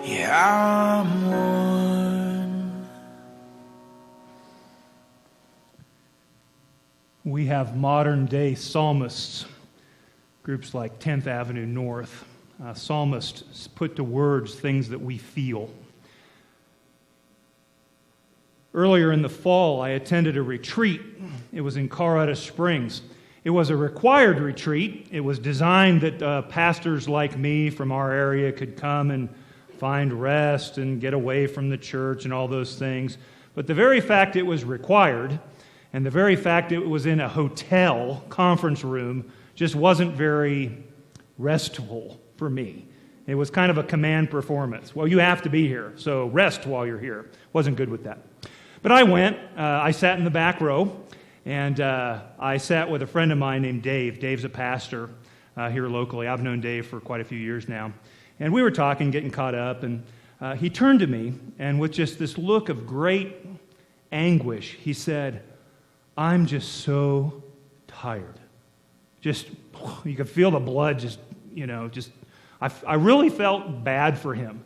Yeah, I'm one. We have modern-day psalmists, groups like 10th Avenue North. Psalmists put to words things that we feel. Earlier in the fall, I attended a retreat. It was in Colorado Springs. It was a required retreat. It was designed that pastors like me from our area could come and find rest and get away from the church and all those things. But the very fact it was required, and the very fact it was in a hotel conference room, just wasn't very restful for me. It was kind of a command performance. Well, you have to be here, so rest while you're here. Wasn't good with that. But I went. I sat in the back row, and I sat with a friend of mine named Dave. Dave's a pastor here locally. I've known Dave for quite a few years now. And we were talking, getting caught up, and he turned to me, and with just this look of great anguish, he said, "I'm just so tired." Just, you could feel the blood I really felt bad for him.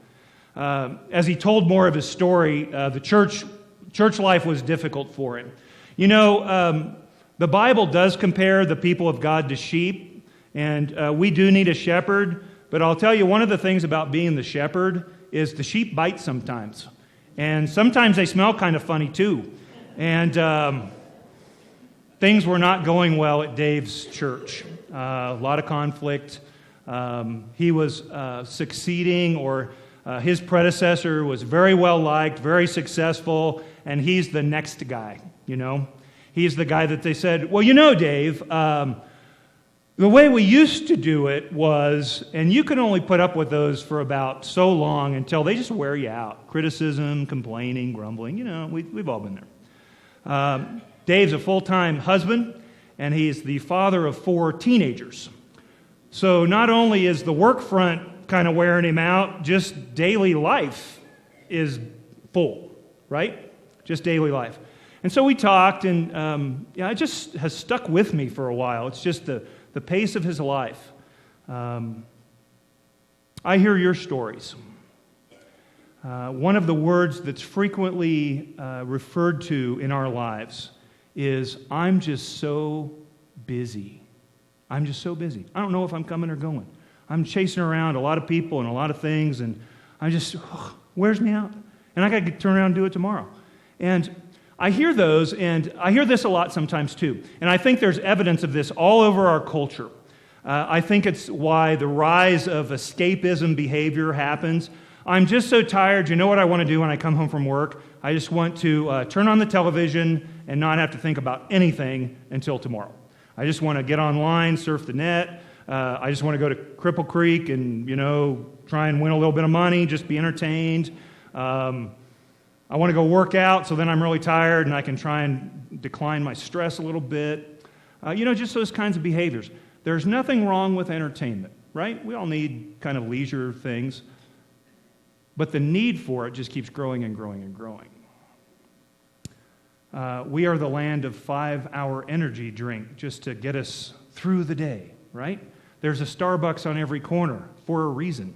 As he told more of his story, the church life was difficult for him. You know, the Bible does compare the people of God to sheep, and we do need a shepherd, but I'll tell you, one of the things about being the shepherd is the sheep bite sometimes, and sometimes they smell kind of funny too, and things were not going well at Dave's church. A lot of conflict. He was succeeding, or his predecessor was very well liked, very successful, and he's the next guy, you know. He's the guy that they said, "Well, you know, Dave, the way we used to do it was," and you can only put up with those for about so long until they just wear you out. Criticism, complaining, grumbling, you know, we've all been there. Dave's a full-time husband, and he's the father of 4 teenagers. So not only is the work front kind of wearing him out, just daily life is full, right? Just daily life. And so we talked, and it just has stuck with me for a while. It's just the pace of his life. I hear your stories. One of the words that's frequently referred to in our lives is, "I'm just so busy. I'm just so busy. I don't know if I'm coming or going. I'm chasing around a lot of people and a lot of things, and I just, wears me out. And I got to turn around and do it tomorrow." And I hear those, and I hear this a lot sometimes too. And I think there's evidence of this all over our culture. I think it's why the rise of escapism behavior happens. I'm just so tired. You know what I want to do when I come home from work? I just want to turn on the television and not have to think about anything until tomorrow. I just want to get online, surf the net. I just want to go to Cripple Creek and, try and win a little bit of money, just be entertained. I want to go work out, so then I'm really tired and I can try and decline my stress a little bit. Just those kinds of behaviors. There's nothing wrong with entertainment, right? We all need kind of leisure things. But the need for it just keeps growing and growing and growing. We are the land of 5-hour energy drink just to get us through the day, right? There's a Starbucks on every corner for a reason,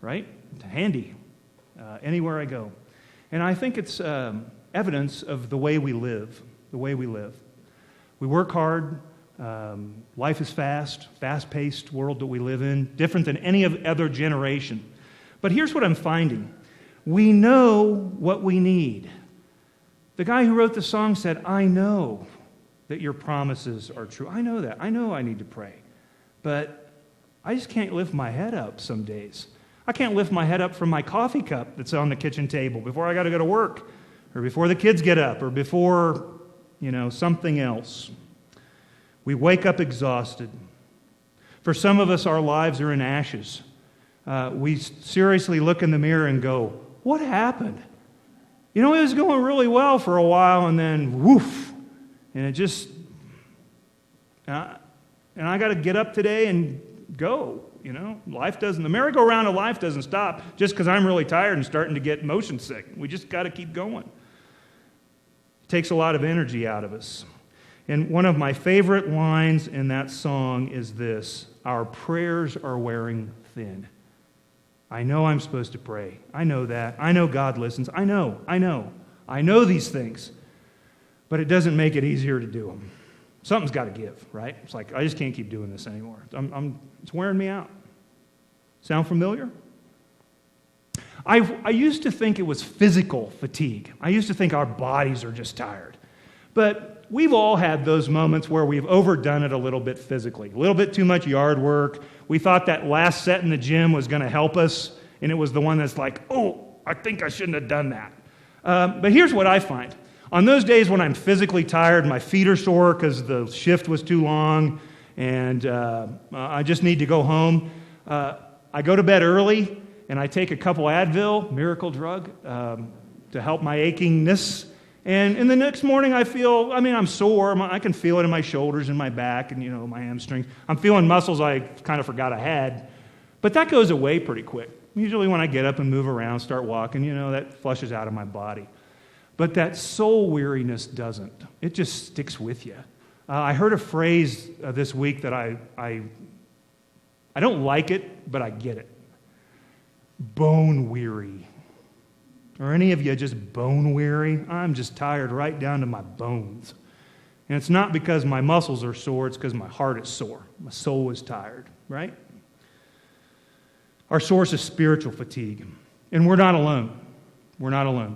right? It's handy anywhere I go. And I think it's evidence of the way we live, We work hard. Life is fast-paced world that we live in, different than any other generation. But here's what I'm finding. We know what we need. The guy who wrote the song said, "I know that your promises are true. I know that. I know I need to pray. But I just can't lift my head up some days. I can't lift my head up from my coffee cup that's on the kitchen table before I got to go to work, or before the kids get up, or before, something else." We wake up exhausted. For some of us, our lives are in ashes. We seriously look in the mirror and go, "What happened? It was going really well for a while, and then woof, and it just, and I got to get up today and go, the merry-go-round of life doesn't stop just because I'm really tired and starting to get motion sick. We just got to keep going. It takes a lot of energy out of us. And one of my favorite lines in that song is this: "Our prayers are wearing thin." I know I'm supposed to pray. I know that. I know God listens. I know these things. But it doesn't make it easier to do them. Something's got to give, right? It's like, I just can't keep doing this anymore. It's wearing me out. Sound familiar? I used to think it was physical fatigue. I used to think our bodies are just tired. But we've all had those moments where we've overdone it a little bit physically. A little bit too much yard work. We thought that last set in the gym was going to help us, and it was the one that's like, oh, I think I shouldn't have done that. But here's what I find. On those days when I'm physically tired, my feet are sore because the shift was too long, and I just need to go home, I go to bed early, and I take a couple Advil, miracle drug, to help my achingness. And in the next morning, I'm sore. I can feel it in my shoulders and my back and, my hamstrings. I'm feeling muscles I kind of forgot I had. But that goes away pretty quick. Usually when I get up and move around, start walking, that flushes out of my body. But that soul weariness doesn't. It just sticks with you. I heard a phrase this week that I don't like it, but I get it. Bone weary. Are any of you just bone weary? I'm just tired right down to my bones. And it's not because my muscles are sore, it's because my heart is sore. My soul is tired, right? Our source is spiritual fatigue. And we're not alone. We're not alone.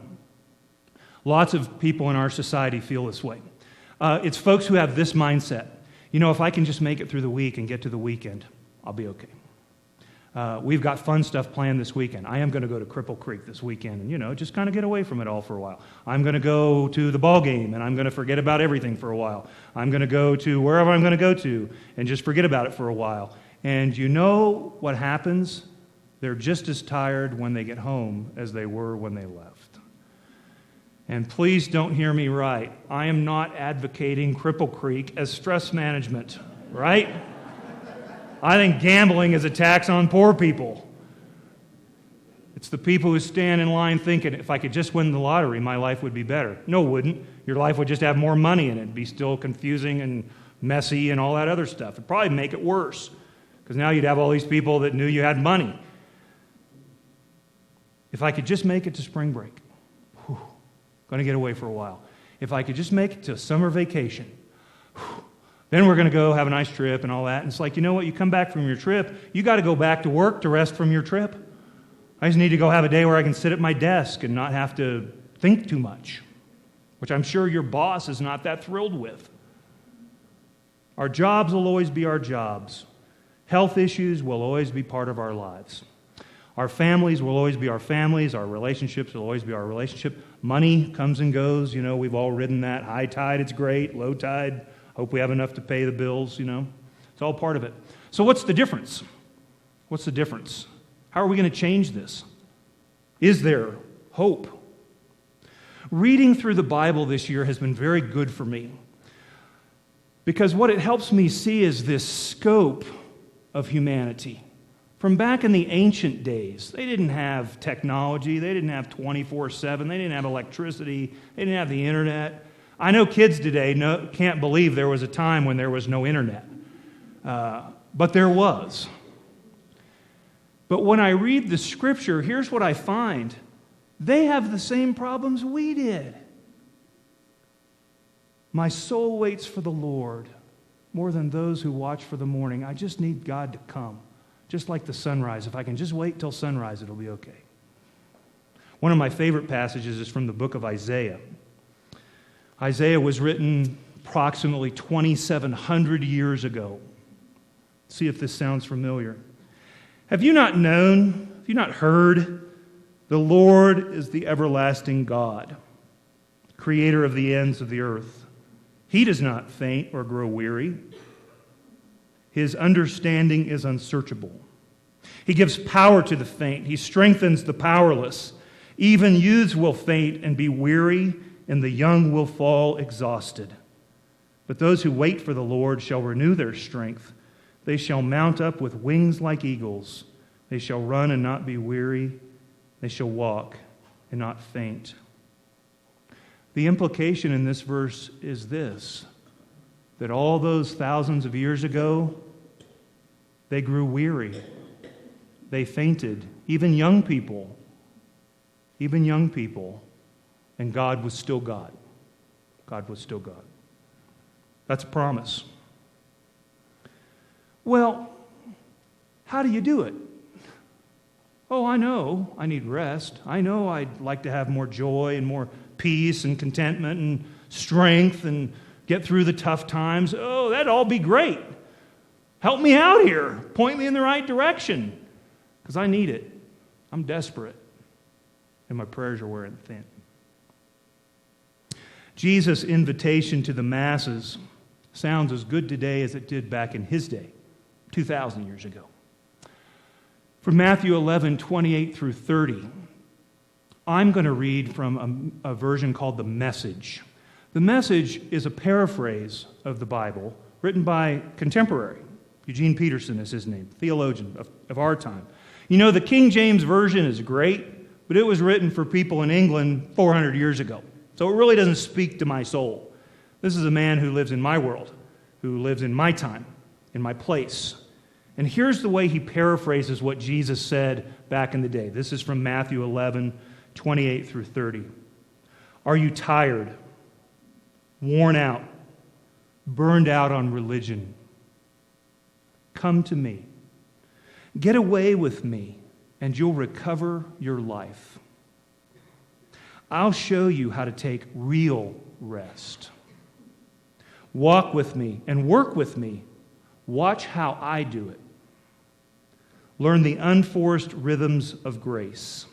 Lots of people in our society feel this way. It's folks who have this mindset. If I can just make it through the week and get to the weekend, I'll be okay. We've got fun stuff planned this weekend. I am going to go to Cripple Creek this weekend and, just kind of get away from it all for a while. I'm going to go to the ball game and I'm going to forget about everything for a while. I'm going to go to wherever I'm going to go to and just forget about it for a while. And you know what happens? They're just as tired when they get home as they were when they left. And please don't hear me right. I am not advocating Cripple Creek as stress management, right? I think gambling is a tax on poor people. It's the people who stand in line thinking, if I could just win the lottery, my life would be better. No, it wouldn't. Your life would just have more money in it. It'd be still confusing and messy and all that other stuff. It'd probably make it worse, because now you'd have all these people that knew you had money. If I could just make it to spring break, going to get away for a while. If I could just make it to summer vacation, then we're going to go have a nice trip and all that. And it's like, you know what? You come back from your trip, you got to go back to work to rest from your trip. I just need to go have a day where I can sit at my desk and not have to think too much, which I'm sure your boss is not that thrilled with. Our jobs will always be our jobs. Health issues will always be part of our lives. Our families will always be our families. Our relationships will always be our relationship. Money comes and goes. We've all ridden that. High tide, it's great. Low tide, hope we have enough to pay the bills, It's all part of it. So what's the difference? What's the difference? How are we going to change this? Is there hope? Reading through the Bible this year has been very good for me, because what it helps me see is this scope of humanity. From back in the ancient days, they didn't have technology, they didn't have 24/7, they didn't have electricity, they didn't have the internet. I know kids today can't believe there was a time when there was no internet, but there was. But when I read the scripture, here's what I find. They have the same problems we did. My soul waits for the Lord more than those who watch for the morning. I just need God to come. Just like the sunrise. If I can just wait till sunrise, it'll be okay. One of my favorite passages is from the book of Isaiah. Isaiah was written approximately 2,700 years ago. See if this sounds familiar. Have you not known, have you not heard, the Lord is the everlasting God, creator of the ends of the earth. He does not faint or grow weary. His understanding is unsearchable. He gives power to the faint. He strengthens the powerless. Even youths will faint and be weary, and the young will fall exhausted. But those who wait for the Lord shall renew their strength. They shall mount up with wings like eagles. They shall run and not be weary. They shall walk and not faint. The implication in this verse is this: that all those thousands of years ago, they grew weary. They fainted even young people, and God was still God. God was still God. That's a promise. Well, how do you do it? Oh, I know I need rest. I know I'd like to have more joy and more peace and contentment and strength and get through the tough times. Oh, that'd all be great. Help me out here. Point me in the right direction because I need it. I'm desperate and my prayers are wearing thin. Jesus' invitation to the masses sounds as good today as it did back in his day, 2,000 years ago. From Matthew 11, 28 through 30, I'm going to read from a version called The Message. The Message is a paraphrase of the Bible written by contemporary. Eugene Peterson is his name, theologian of our time. You know, the King James Version is great, but it was written for people in England 400 years ago. So it really doesn't speak to my soul. This is a man who lives in my world, who lives in my time, in my place. And here's the way he paraphrases what Jesus said back in the day. This is from Matthew 11, 28 through 30. Are you tired, worn out, burned out on religion? Come to me. Get away with me, and you'll recover your life. I'll show you how to take real rest. Walk with me and work with me. Watch how I do it. Learn the unforced rhythms of grace.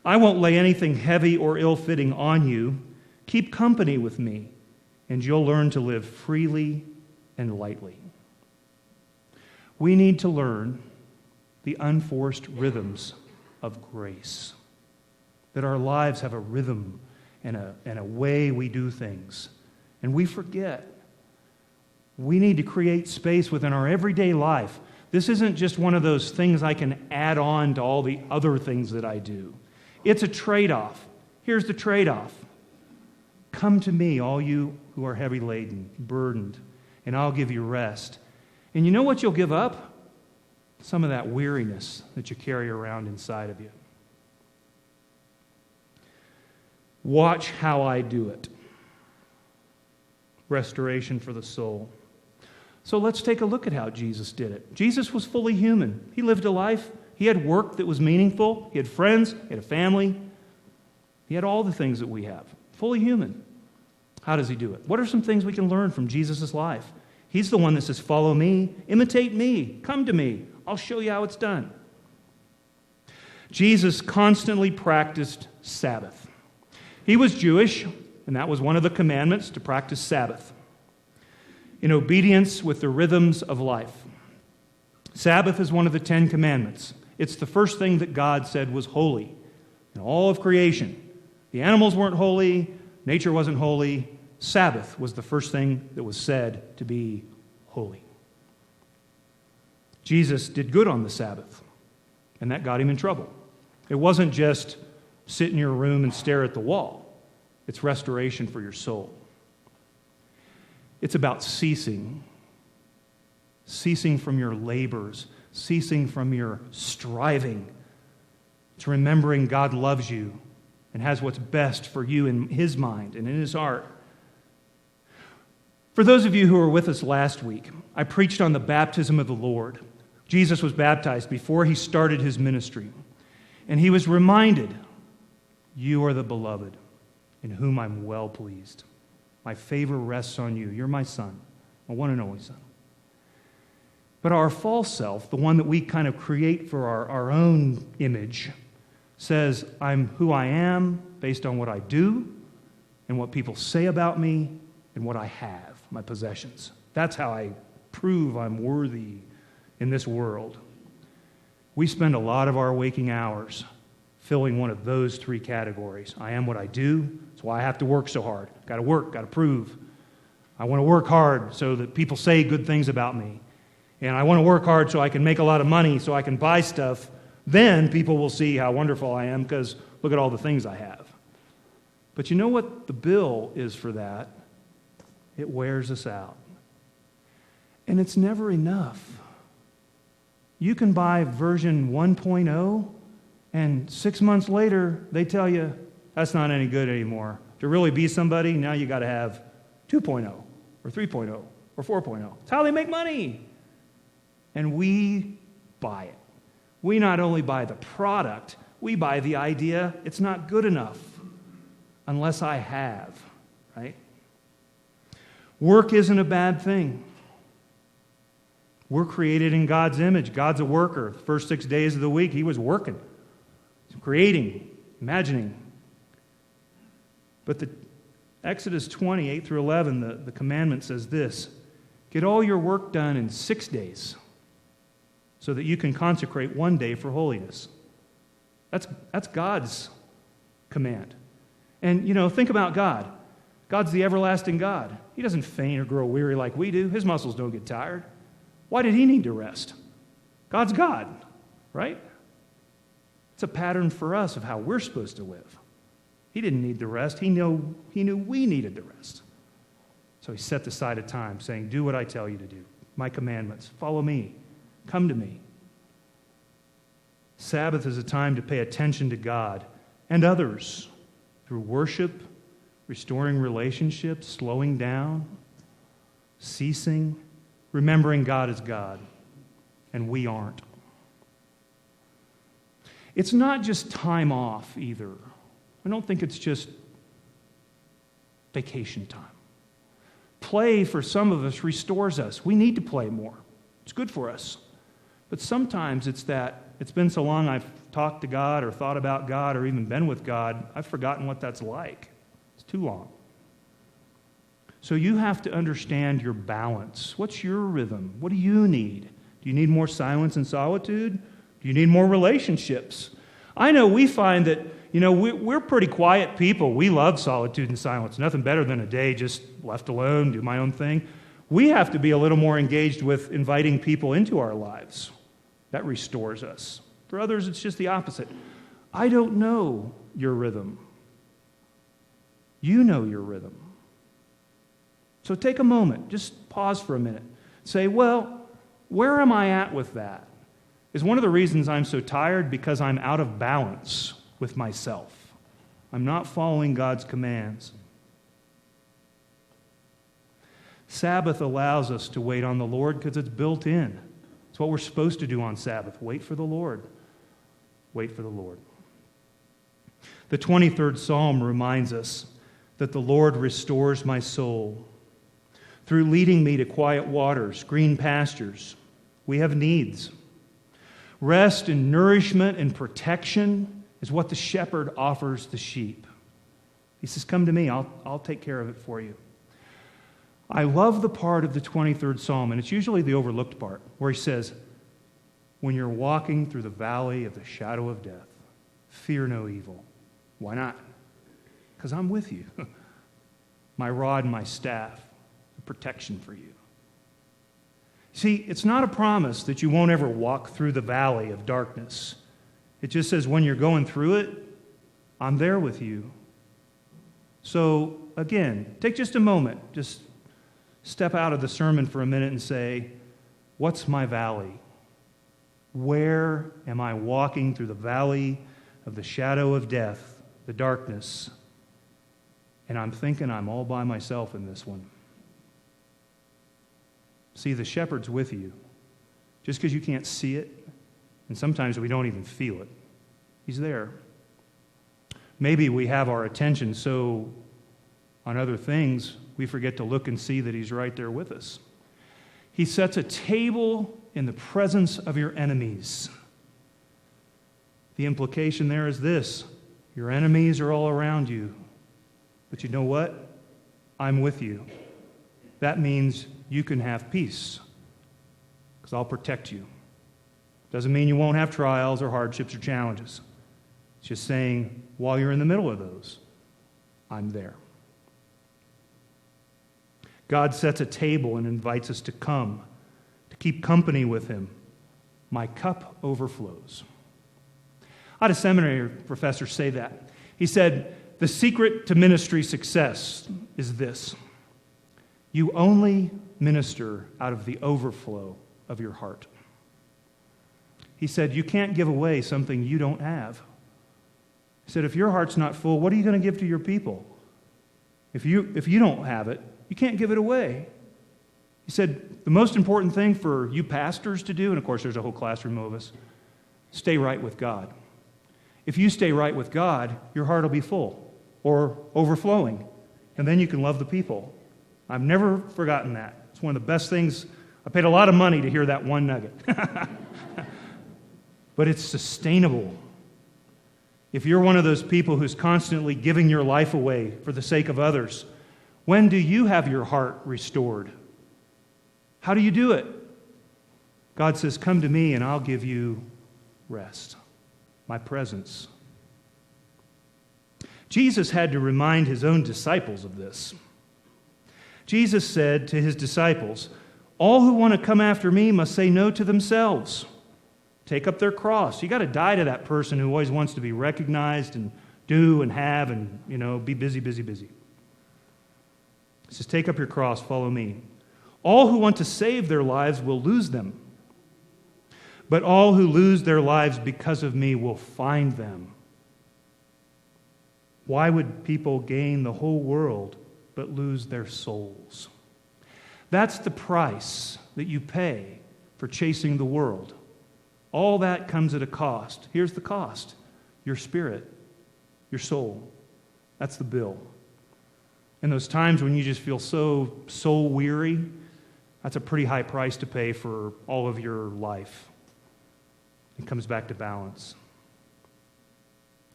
I won't lay anything heavy or ill-fitting on you. Keep company with me, and you'll learn to live freely and lightly. We need to learn the unforced rhythms of grace. That our lives have a rhythm and a way we do things. And we forget. We need to create space within our everyday life. This isn't just one of those things I can add on to all the other things that I do. It's a trade-off. Here's the trade-off. Come to me, all you who are heavy laden, burdened, and I'll give you rest. And you know what you'll give up? Some of that weariness that you carry around inside of you. Watch how I do it. Restoration for the soul. So let's take a look at how Jesus did it. Jesus was fully human. He lived a life. He had work that was meaningful. He had friends. He had a family. He had all the things that we have. Fully human. How does he do it? What are some things we can learn from Jesus' life? He's the one that says, follow me, imitate me, come to me. I'll show you how it's done. Jesus constantly practiced Sabbath. He was Jewish, and that was one of the commandments, to practice Sabbath in obedience with the rhythms of life. Sabbath is one of the 10 commandments. It's the first thing that God said was holy in all of creation. The animals weren't holy, nature wasn't holy. Sabbath was the first thing that was said to be holy. Jesus did good on the Sabbath, and that got him in trouble. It wasn't just sit in your room and stare at the wall. It's restoration for your soul. It's about ceasing from your labors, ceasing from your striving. It's remembering God loves you and has what's best for you in his mind and in his heart. For those of you who were with us last week, I preached on the baptism of the Lord. Jesus was baptized before he started his ministry, and he was reminded, you are the beloved, in whom I'm well pleased. My favor rests on you. You're my son, my one and only son. But our false self, the one that we kind of create for our own image, says, I'm who I am based on what I do and what people say about me and what I have, my possessions. That's how I prove I'm worthy in this world. We spend a lot of our waking hours filling one of those three categories. I am what I do. That's why I have to work so hard. Got to work, got to prove. I want to work hard so that people say good things about me. And I want to work hard so I can make a lot of money so I can buy stuff. Then people will see how wonderful I am because look at all the things I have. But you know what the bill is for that? It wears us out. And it's never enough. You can buy version 1.0, and 6 months later, they tell you, that's not any good anymore. To really be somebody, now you got to have 2.0, or 3.0, or 4.0. It's how they make money. And we buy it. We not only buy the product, we buy the idea it's not good enough unless I have, right? Work isn't a bad thing. We're created in God's image. God's a worker. The first 6 days of the week, he was working, creating, imagining. But the Exodus 20, 8 through 11, the commandment says this: get all your work done in 6 days so that you can consecrate 1 day for holiness. That's God's command. And, think about God. God's the everlasting God. He doesn't faint or grow weary like we do. His muscles don't get tired. Why did he need to rest? God's God, right? It's a pattern for us of how we're supposed to live. He didn't need the rest. He knew we needed the rest. So he set aside a time saying, do what I tell you to do. My commandments. Follow me. Come to me. Sabbath is a time to pay attention to God and others through worship, restoring relationships, slowing down, ceasing, remembering God is God, and we aren't. It's not just time off either. I don't think it's just vacation time. Play, for some of us, restores us. We need to play more. It's good for us. But sometimes it's been so long I've talked to God or thought about God or even been with God, I've forgotten what that's like. It's too long. So you have to understand your balance. What's your rhythm? What do you need? Do you need more silence and solitude? Do you need more relationships? I know we find that, we're pretty quiet people. We love solitude and silence. Nothing better than a day just left alone, do my own thing. We have to be a little more engaged with inviting people into our lives. That restores us. For others, it's just the opposite. I don't know your rhythm. You know your rhythm. So take a moment, just pause for a minute. Say, well, where am I at with that? Is one of the reasons I'm so tired because I'm out of balance with myself. I'm not following God's commands. Sabbath allows us to wait on the Lord because it's built in. It's what we're supposed to do on Sabbath. Wait for the Lord. Wait for the Lord. The 23rd Psalm reminds us that the Lord restores my soul. Through leading me to quiet waters, green pastures, we have needs. Rest and nourishment and protection is what the shepherd offers the sheep. He says, come to me, I'll take care of it for you. I love the part of the 23rd Psalm, and it's usually the overlooked part, where he says, when you're walking through the valley of the shadow of death, fear no evil. Why not? Because I'm with you. My rod and my staff, the protection for you. See, it's not a promise that you won't ever walk through the valley of darkness. It just says when you're going through it, I'm there with you. So, again, take just a moment. Just step out of the sermon for a minute and say, what's my valley? Where am I walking through the valley of the shadow of death, the darkness? And I'm thinking I'm all by myself in this one. See, the shepherd's with you. Just because you can't see it, and sometimes we don't even feel it, he's there. Maybe we have our attention so on other things, we forget to look and see that he's right there with us. He sets a table in the presence of your enemies. The implication there is this: your enemies are all around you. But you know what? I'm with you. That means you can have peace, because I'll protect you. Doesn't mean you won't have trials or hardships or challenges. It's just saying, while you're in the middle of those, I'm there. God sets a table and invites us to come, to keep company with him. My cup overflows. I had a seminary professor say that. He said, the secret to ministry success is this: you only minister out of the overflow of your heart. He said, you can't give away something you don't have. He said, if your heart's not full, what are you going to give to your people? If you don't have it, you can't give it away. He said, the most important thing for you pastors to do, and of course there's a whole classroom of us, stay right with God. If you stay right with God, your heart will be full or overflowing, and then you can love the people. I've never forgotten that. It's one of the best things. I paid a lot of money to hear that one nugget. But it's sustainable. If you're one of those people who's constantly giving your life away for the sake of others, when do you have your heart restored? How do you do it? God says, come to me and I'll give you rest, my presence. Jesus had to remind his own disciples of this. Jesus said to his disciples, all who want to come after me must say no to themselves. Take up their cross. You got to die to that person who always wants to be recognized and do and have and, be busy, busy, busy. He says, take up your cross, follow me. All who want to save their lives will lose them. But all who lose their lives because of me will find them. Why would people gain the whole world but lose their souls? That's the price that you pay for chasing the world. All that comes at a cost. Here's the cost. Your spirit, your soul. That's the bill. In those times when you just feel so soul weary, that's a pretty high price to pay for all of your life. It comes back to balance.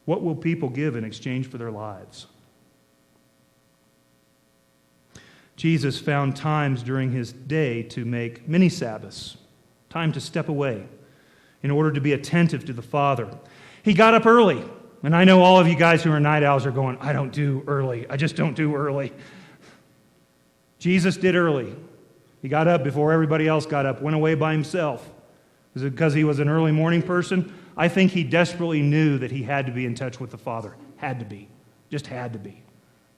What will people give in exchange for their lives? Jesus found times during his day to make mini Sabbaths, time to step away in order to be attentive to the Father. He got up early, and I know all of you guys who are night owls are going, I don't do early. I just don't do early. Jesus did early. He got up before everybody else got up, went away by himself. Was it because he was an early morning person? I think he desperately knew that he had to be in touch with the Father. Had to be. Just had to be.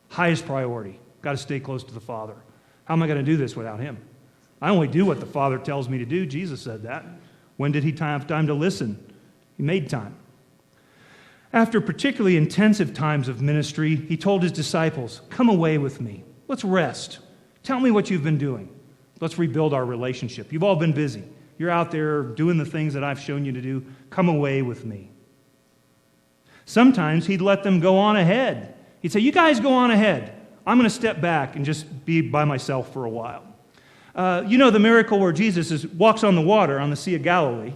Highest priority. Got to stay close to the Father. How am I going to do this without him? I only do what the Father tells me to do. Jesus said that. When did he have time to listen? He made time. After particularly intensive times of ministry, he told his disciples, come away with me. Let's rest. Tell me what you've been doing. Let's rebuild our relationship. You've all been busy. You're out there doing the things that I've shown you to do. Come away with me. Sometimes he'd let them go on ahead. He'd say, you guys go on ahead. I'm going to step back and just be by myself for a while. The miracle where Jesus walks on the water on the Sea of Galilee,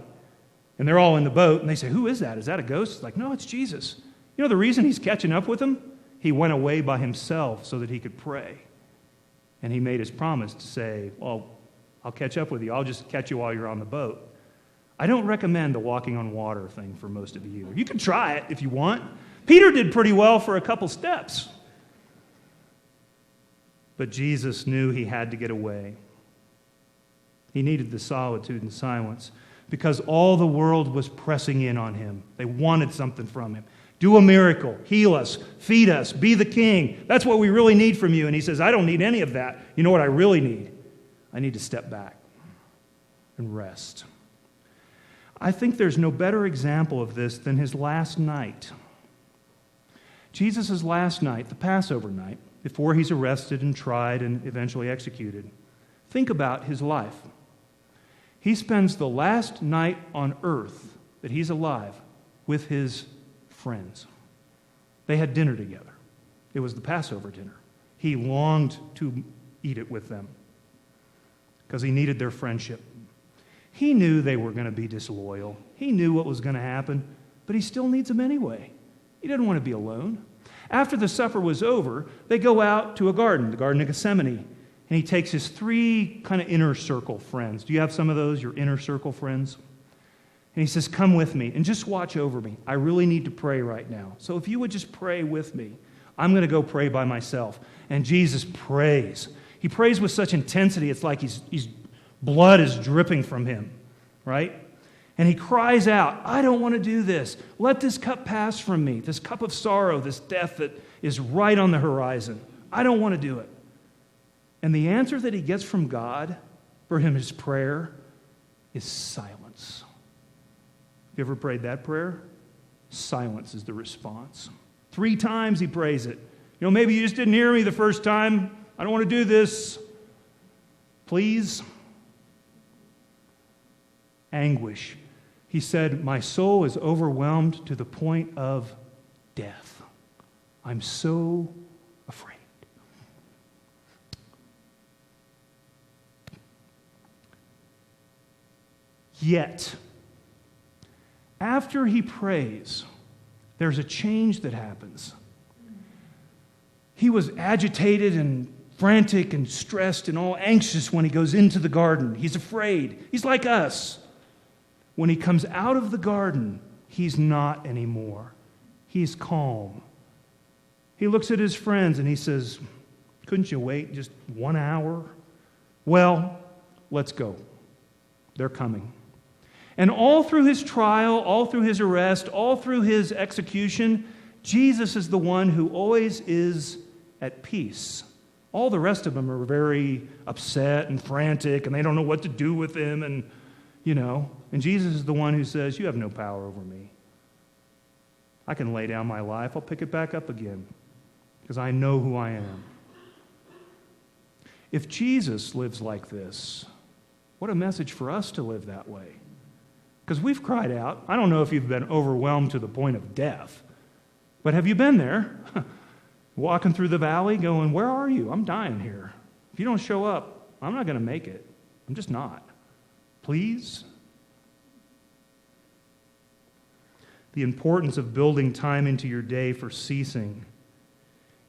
and they're all in the boat, and they say, who is that? Is that a ghost? It's like, no, it's Jesus. You know the reason he's catching up with them? He went away by himself so that he could pray. And he made his promise to say, well, I'll catch up with you. I'll just catch you while you're on the boat. I don't recommend the walking on water thing for most of you. You can try it if you want. Peter did pretty well for a couple steps. But Jesus knew he had to get away. He needed the solitude and silence because all the world was pressing in on him. They wanted something from him. Do a miracle, heal us, feed us, be the king. That's what we really need from you. And he says, I don't need any of that. You know what I really need? I need to step back and rest. I think there's no better example of this than his last night. Jesus' last night, the Passover night, before he's arrested and tried and eventually executed. Think about his life. He spends the last night on earth that he's alive with his friends. They had dinner together. It was the Passover dinner. He longed to eat it with them because he needed their friendship. He knew they were going to be disloyal. He knew what was going to happen, but he still needs them anyway. He didn't want to be alone. After the supper was over, they go out to a garden, the Garden of Gethsemane, and he takes his 3 kind of inner circle friends. Do you have some of those, your inner circle friends? And he says, come with me and just watch over me. I really need to pray right now. So if you would just pray with me, I'm going to go pray by myself. And Jesus prays. He prays with such intensity, it's like he's blood is dripping from him, right? And he cries out, I don't want to do this. Let this cup pass from me, this cup of sorrow, this death that is right on the horizon. I don't want to do it. And the answer that he gets from God for him, his prayer, is silence. You ever prayed that prayer? Silence is the response. 3 times he prays it. Maybe you just didn't hear me the first time. I don't want to do this. Please. Anguish. He said, my soul is overwhelmed to the point of death. I'm so afraid. Yet, after he prays, there's a change that happens. He was agitated and frantic and stressed and all anxious when he goes into the garden. He's afraid. He's like us. When he comes out of the garden, he's not anymore. He's calm. He looks at his friends and he says, couldn't you wait just 1 hour? Well, let's go. They're coming. And all through his trial, all through his arrest, all through his execution, Jesus is the one who always is at peace. All the rest of them are very upset and frantic, and they don't know what to do with him, and Jesus is the one who says, you have no power over me. I can lay down my life. I'll pick it back up again because I know who I am. If Jesus lives like this, what a message for us to live that way. Because we've cried out. I don't know if you've been overwhelmed to the point of death, but have you been there? Walking through the valley going, where are you? I'm dying here. If you don't show up, I'm not going to make it. I'm just not. Please? The importance of building time into your day for ceasing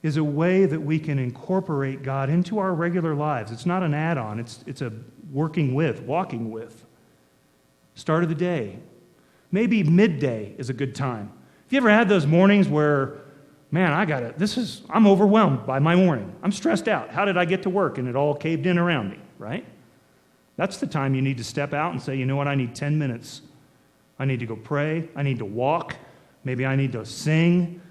is a way that we can incorporate God into our regular lives. It's not an add-on. It's a walking with. Start of the day. Maybe midday is a good time. Have you ever had those mornings where, man, I'm overwhelmed by my morning. I'm stressed out. How did I get to work? And it all caved in around me, right? That's the time you need to step out and say, you know what, I need 10 minutes. I need to go pray. I need to walk. Maybe I need to sing.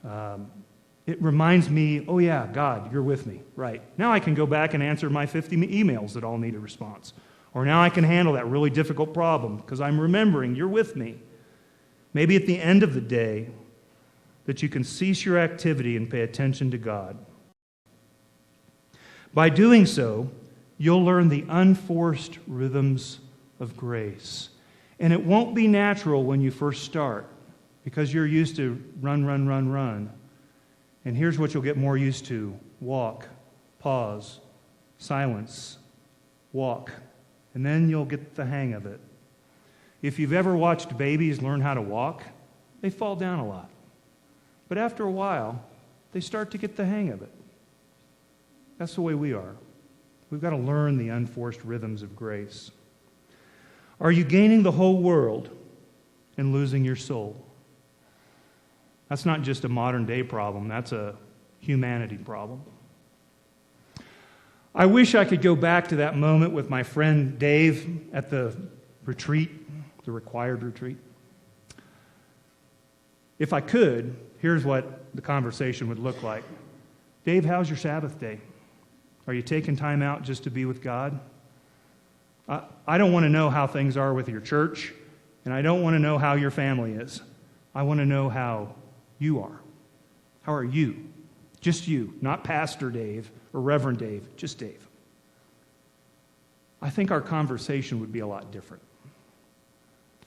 It reminds me, oh yeah, God, you're with me. Right. Now I can go back and answer my 50 emails that all need a response. Or now I can handle that really difficult problem because I'm remembering you're with me. Maybe at the end of the day that you can cease your activity and pay attention to God. By doing so, you'll learn the unforced rhythms of grace. And it won't be natural when you first start because you're used to run. And here's what you'll get more used to. Walk, pause, silence, walk. And then you'll get the hang of it. If you've ever watched babies learn how to walk, they fall down a lot. But after a while, they start to get the hang of it. That's the way we are. We've got to learn the unforced rhythms of grace. Are you gaining the whole world and losing your soul? That's not just a modern day problem. That's a humanity problem. I wish I could go back to that moment with my friend Dave at the retreat, the required retreat. If I could, here's what the conversation would look like. Dave, how's your Sabbath day? Are you taking time out just to be with God? I don't want to know how things are with your church, and I don't want to know how your family is. I want to know how you are. How are you? Just you, not Pastor Dave or Reverend Dave, just Dave. I think our conversation would be a lot different.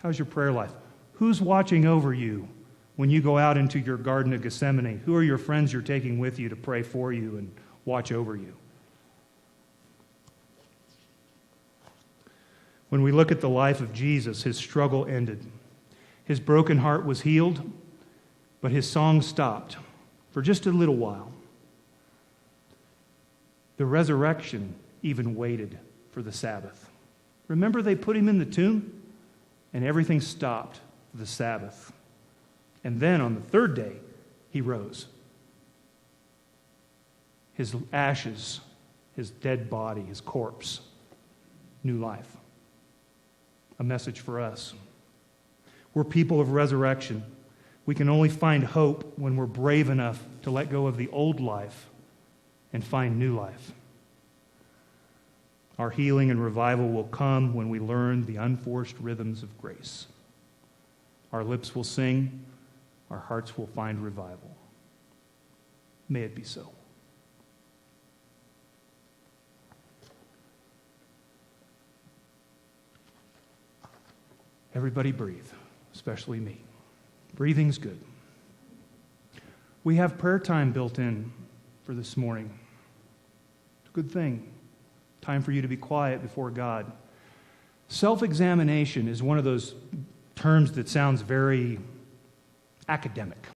How's your prayer life? Who's watching over you when you go out into your Garden of Gethsemane? Who are your friends you're taking with you to pray for you and watch over you? When we look at the life of Jesus, his struggle ended. His broken heart was healed, but his song stopped for just a little while. The resurrection even waited for the Sabbath. Remember, they put him in the tomb, and everything stopped for the Sabbath. And then on the third day, he rose. His ashes, his dead body, his corpse, new life. A message for us. We're people of resurrection. We can only find hope when we're brave enough to let go of the old life and find new life. Our healing and revival will come when we learn the unforced rhythms of grace. Our lips will sing. Our hearts will find revival. May it be so. Everybody breathe, especially me. Breathing's good. We have prayer time built in for this morning. It's a good thing. Time for you to be quiet before God. Self-examination is one of those terms that sounds very academic.